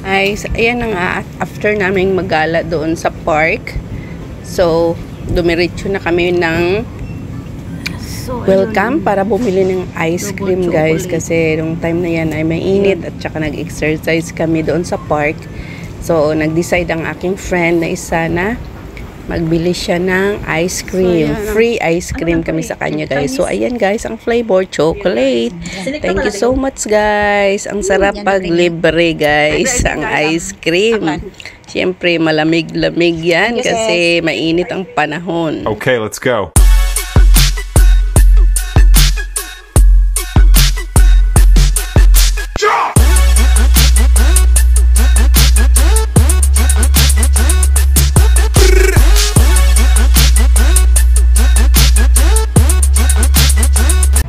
Ay, ayan na nga, after naming magala doon sa park. So, dumiretso na kami ng welcome para bumili ng ice cream, guys. Kasi nung time na yan ay mainit at saka nag-exercise kami doon sa park. So, nag-decide ang aking friend na isa na magbili siya ng ice cream. Free ice cream kami sa kanya, guys. So, ayan, guys, ang flavor, chocolate. Thank you so much, guys. Ang sarap pag libre, guys, ang ice cream. Siyempre, malamig-lamig yan kasi mainit ang panahon. Okay, let's go.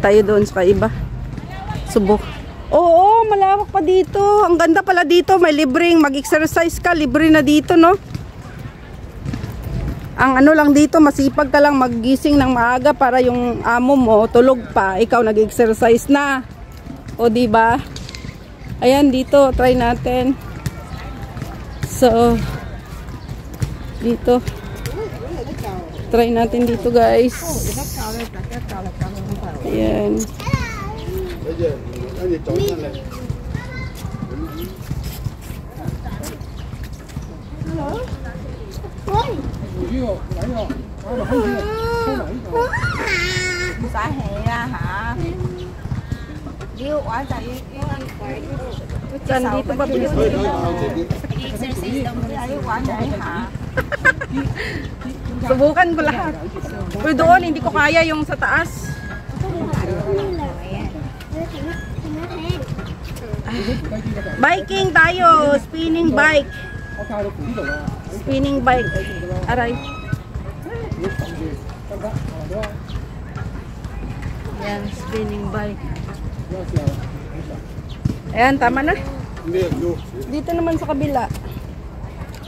Tayo doon sa iba. Subok. Oo, malawak pa dito. Ang ganda pala dito. May libreng mag-exercise ka. Libre na dito, no? Ang ano lang dito, masipag ka lang maggising ng maaga para yung amo mo tulog pa. Ikaw nag-exercise na. O, diba? Ayan, dito. Try natin. So, dito. Try natin dito, guys. Ayan. Dito ba bilis? Subukan ko lahat. Pero doon, hindi ko kaya yung sa taas. Biking tayo, spinning bike. Spinning bike. Aray. Yan, spinning bike. Ayan, tama na. Dito naman sa kabila.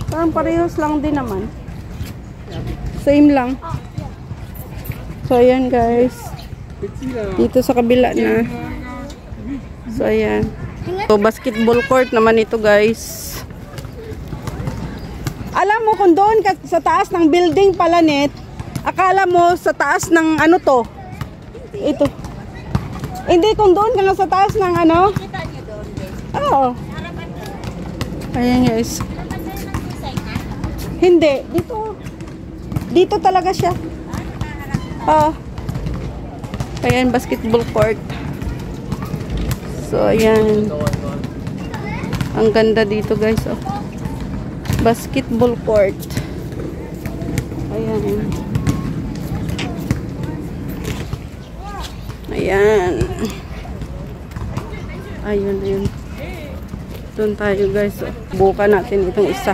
Parang parehas lang din naman. Same lang. So, ayan, guys. Dito sa kabila na. So, ayan. So, basketball court naman ito, guys. Alam mo, kung doon ka sa taas ng building pala, Net, akala mo sa taas ng ano to? Ito. Hindi, kung doon ka nga sa taas ng ano? Oo. Ayan, guys. Hindi. Dito. Dito talaga siya. Oo. Ayan, basketball court. So, ayan. Ang ganda dito, guys. Oh. Basketball court. Ayan. Ayan. Ayun, ayun. Doon tayo, guys. Oh. Buka natin itong isa.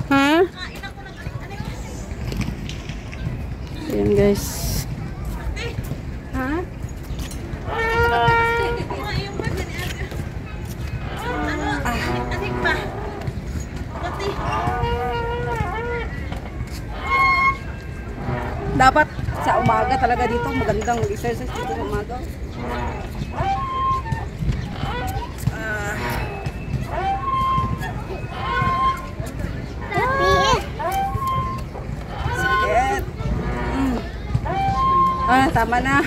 Ha? Ayan, guys. Ha? Dapat sa umaga talaga dito magandang exercise dito sa umaga. Tama na.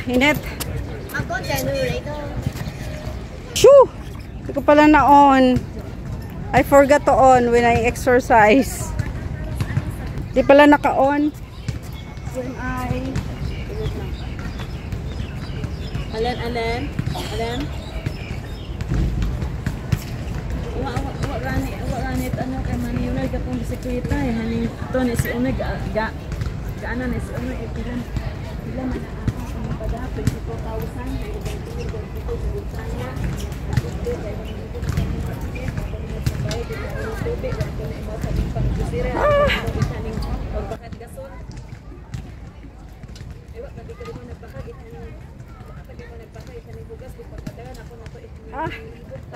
Init. Ako generator. Shoo! Hindi ko pala na-on. I forgot to on when I exercise. Di pala naka-on. When I... Alan. Wa ranit ano kay maniyunay ka pong bisikleta eh haning to ni si unay gaana ni si unay ipilan ila man ang pada 24,000.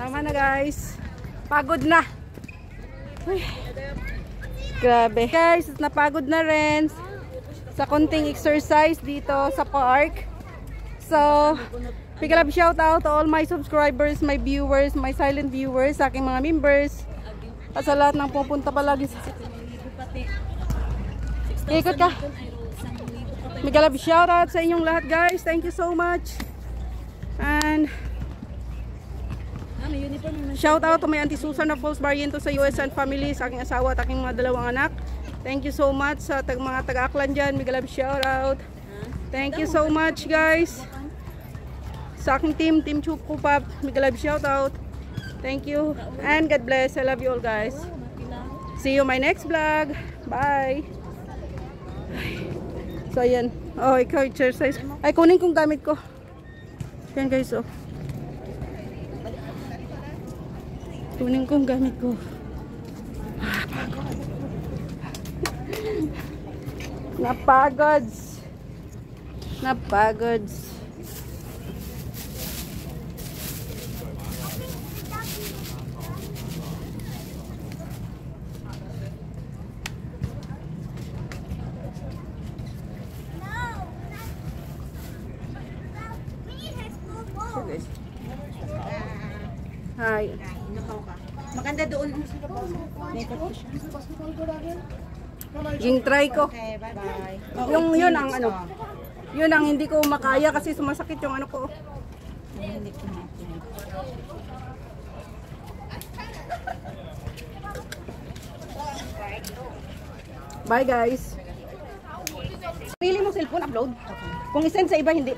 Tama na, guys. Pagod na. Uy. Grabe. Guys, napagod na rin sa konting exercise dito sa park. So, Big love shout out to all my subscribers, my viewers, my silent viewers, sa aking mga members. At sa lahat ng pupunta palagi. Ikot ka. Big love shout out sa inyong lahat guys. Thank you so much. And shout out to my Auntie Susan of Falls Barriento sa US and family, sa aking asawa at aking mga dalawang anak. Thank you so much sa mga taga-Aklan dyan. Big love shout out. Thank you so much guys. Sa aking team Chupupap, big love shout out. Thank you and God bless. I love you all guys. See you my next vlog. Bye. So ayan. Oh, ikaw exercise. Ay, kunin kong gamit ko. Yan guys, oh. Kunin kong gamit ko. Napagods. Napagods. Hi. Maganda doon. Ging try ko. Okay, bye-bye. Yung yun ang ano. Yun ang hindi ko makaya kasi sumasakit yung ano ko. Hindi ko na. Bye guys. Sarili mo cellphone upload. Kung i-send sa iba hindi.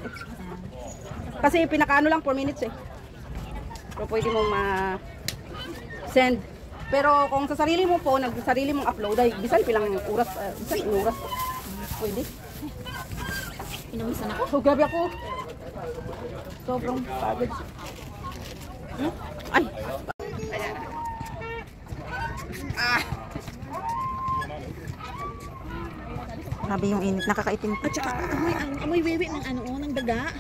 Kasi pinakaano lang 4 minutes eh. So pwede mong ma-send. Pero kung sa sarili mo po, sarili mong upload ay bisan pilang oras, bisan oras. Pwede. Inumisan ako. Oh, grabe ako. Sobrang pagod. Ay. Grabe yung init. Nakakaitim. At saka amoy wiwi ng ng daga.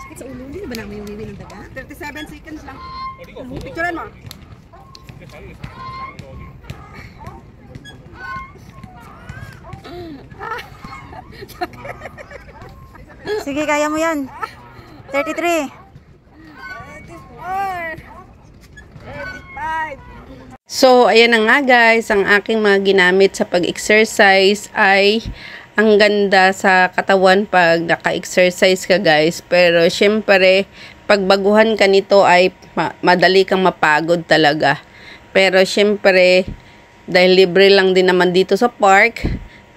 Sakit sa ulo. Hindi ba na amoy wiwi ng daga? 37 seconds lang. Picturean mo. Sige, kaya mo yan. 33. 35. So, ayan na nga guys, ang aking mga ginamit sa pag-exercise ay ang ganda sa katawan pag naka-exercise ka guys. Pero syempre, pag baguhan ka nito ay madali kang mapagod talaga. Pero syempre, dahil libre lang din naman dito sa park,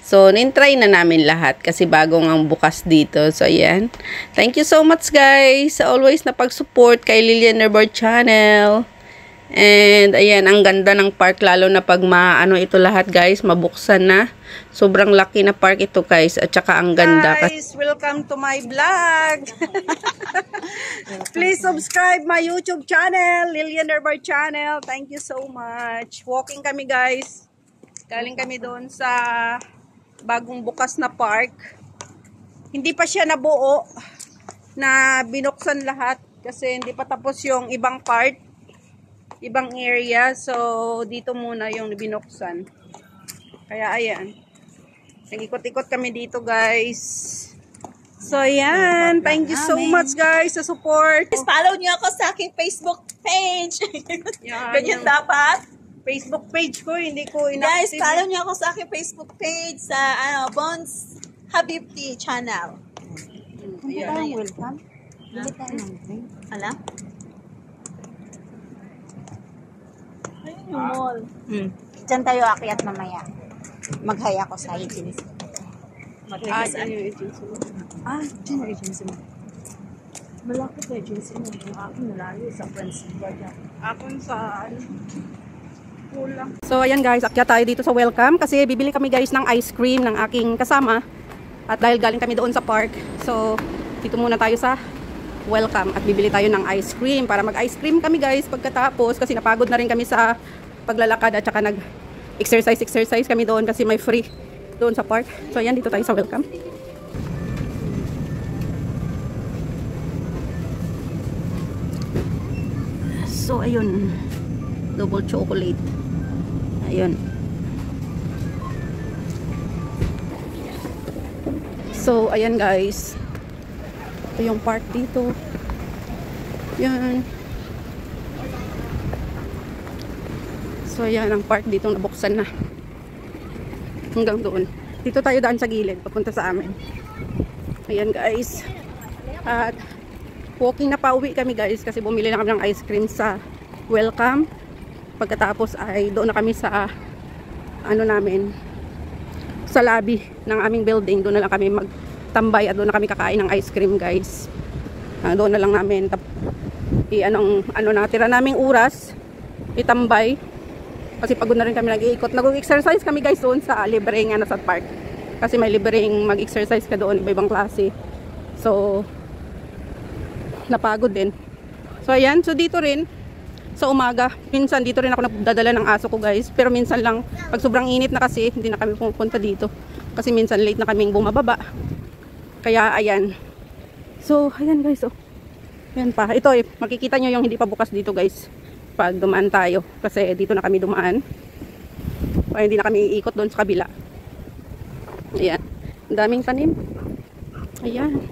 so nintry na namin lahat kasi bagong ang bukas dito. So ayan, thank you so much guys sa always na pag-support kay Lilian Nerbar Channel. And ayan, ang ganda ng park lalo na pag maano ito lahat guys, mabuksan na. Sobrang laki na park ito guys at saka ang ganda. Guys, welcome to my vlog. Please subscribe my YouTube channel, Lilian Nerbar Channel. Thank you so much. Walking kami guys. Galing kami doon sa bagong bukas na park. Hindi pa siya nabuo na binuksan lahat kasi hindi pa tapos yung ibang part. Ibang area, so dito muna yung binuksan. Kaya ayan, nag-ikot-ikot kami dito guys. So ayan, thank you so much guys sa support. Please follow niyo ako sa aking Facebook page. Ganyan dapat. Facebook page ko, hindi ko Guys, inactive. follow niyo ako sa aking Facebook page sa Bonds Habibti channel. Ayan. Welcome. Alam? Ayun yung mall. Diyan tayo akyat mamaya. Mag-hi ako sa agency. Ah, yan yung agency mo. Diyan yung agency mo. Malapit sa agency mo. Yung akin malayo sa Friends Guardia. Akon sa kulang. So ayan guys, akyat tayo dito sa welcome kasi bibili kami guys ng ice cream ng aking kasama. At dahil galing kami doon sa park, so dito muna tayo sa welcome at bibili tayo ng ice cream para mag-ice cream kami guys pagkatapos kasi napagod na rin kami sa paglalakad at saka nag-exercise kami doon kasi may free doon sa park. So ayan, dito tayo sa welcome. So ayun, double chocolate. Ayun. So ayan guys, ito yung park dito. Yan. So, yan ang park dito nabuksan na. Hanggang doon. Dito tayo daan sa gilid, papunta sa amin. Ayan guys. At walking na pauwi kami guys kasi bumili na kami ng ice cream sa Welcome. Pagkatapos ay doon na kami sa ano namin, sa lobby ng aming building. Doon na lang kami magtambay at doon na kami kakain ng ice cream guys. Doon na lang namin natira naming oras itambay kasi pagod na rin kami nag-iikot. Nag-exercise kami guys doon sa libreng sa park. Kasi may libreng mag-exercise ka doon, iba-ibang klase. So, napagod din. So, ayan. So, dito rin, sa umaga, minsan dito rin ako nagdadala ng aso ko guys. Pero minsan lang, pag sobrang init na kasi, hindi na kami pupunta dito. Kasi minsan late na kaming bumababa. Kaya, ayan. So, ayan guys. Oh. Ayan pa. Ito, makikita nyo yung hindi pa bukas dito guys. Pag dumaan tayo. Kasi dito na kami dumaan. Kaya hindi na kami iikot doon sa kabila. Ayan. Ang daming tanim. Ayan.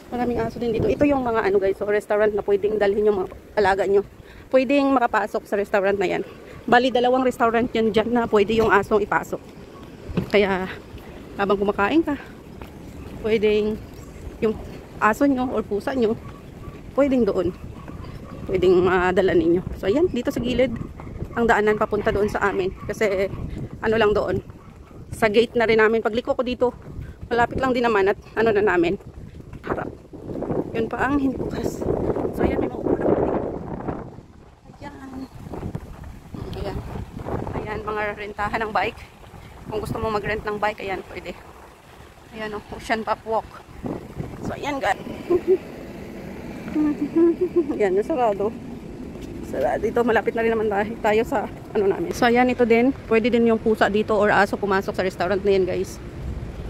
Maraming aso din dito. Ito yung mga guys, so restaurant na pwedeng dalhin yung mga alaga nyo. Pwedeng makapasok sa restaurant na yan. Bali, 2 restaurant yan dyan na pwede yung asong ipasok. Kaya, habang kumakain ka, pwedeng yung aso nyo or pusa nyo, pwedeng doon. Pwedeng madala ninyo. So, ayan, dito sa gilid, ang daanan papunta doon sa amin. Kasi, lang doon. Sa gate na rin namin. Pagliko ko dito, malapit lang din naman at na namin. Harap. Yun pa ang hindi bukas. So, ayan, may maupo na dito. Ayan. Ayan. Ayan, mga rentahan ng bike. Kung gusto mo mag-rent ng bike, ayan, pwede. Ayan, Ocean Pop Walk. So, ayan, guys. Ayan, sarado. Dito malapit na rin naman tayo sa namin. So ayan, ito din, pwede din yung pusa dito or aso pumasok sa restaurant na yan guys.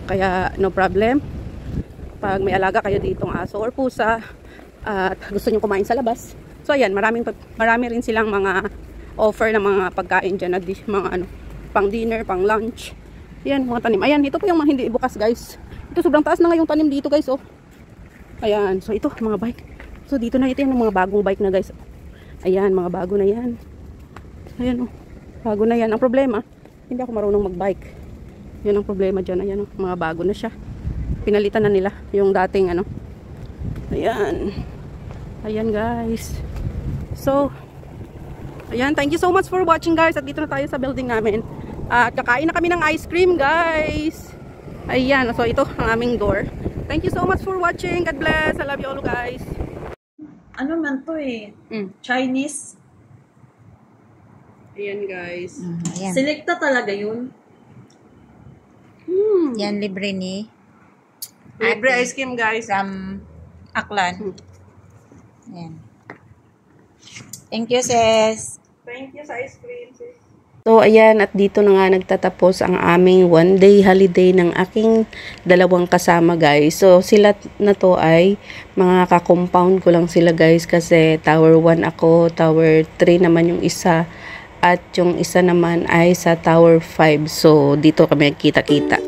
Kaya no problem. Pag may alaga kayo ditong aso or pusa at gusto nyo kumain sa labas. So ayan, marami rin silang mga offer ng mga pagkain dyan na mga pang dinner, pang lunch. Ayan, mga tanim. Ayan, ito po yung mga hindi bukas guys. Ito sobrang taas na nga yung tanim dito guys. Oh. Ayan, so ito mga bike. So dito na ito yung mga bagong bike na guys. Ayan, mga bago na yan. Ayan, bago na yan. Ang problema, hindi ako marunong magbike. Yan ang problema dyan. Ayan, mga bago na siya. Pinalitan na nila yung dating Ayan. Ayan, guys. So, ayan, thank you so much for watching, guys. At dito na tayo sa building namin. At kakain na kami ng ice cream, guys. Ayan, so ito ang aming door. Thank you so much for watching. God bless. I love you all, guys. Ano man to Chinese. Ayan guys. Ayan. Selecta talaga yun. Yan, libre ni Libre ice cream guys. from Aklan. Ayan. Thank you, sis. Thank you sa ice cream sis. So, ayan, at dito na nga nagtatapos ang aming one-day holiday ng aking 2 kasama, guys. So, sila na to ay mga ka-compound ko lang sila, guys, kasi Tower 1 ako, Tower 3 naman yung isa, at yung isa naman ay sa Tower 5. So, dito kami kita-kita.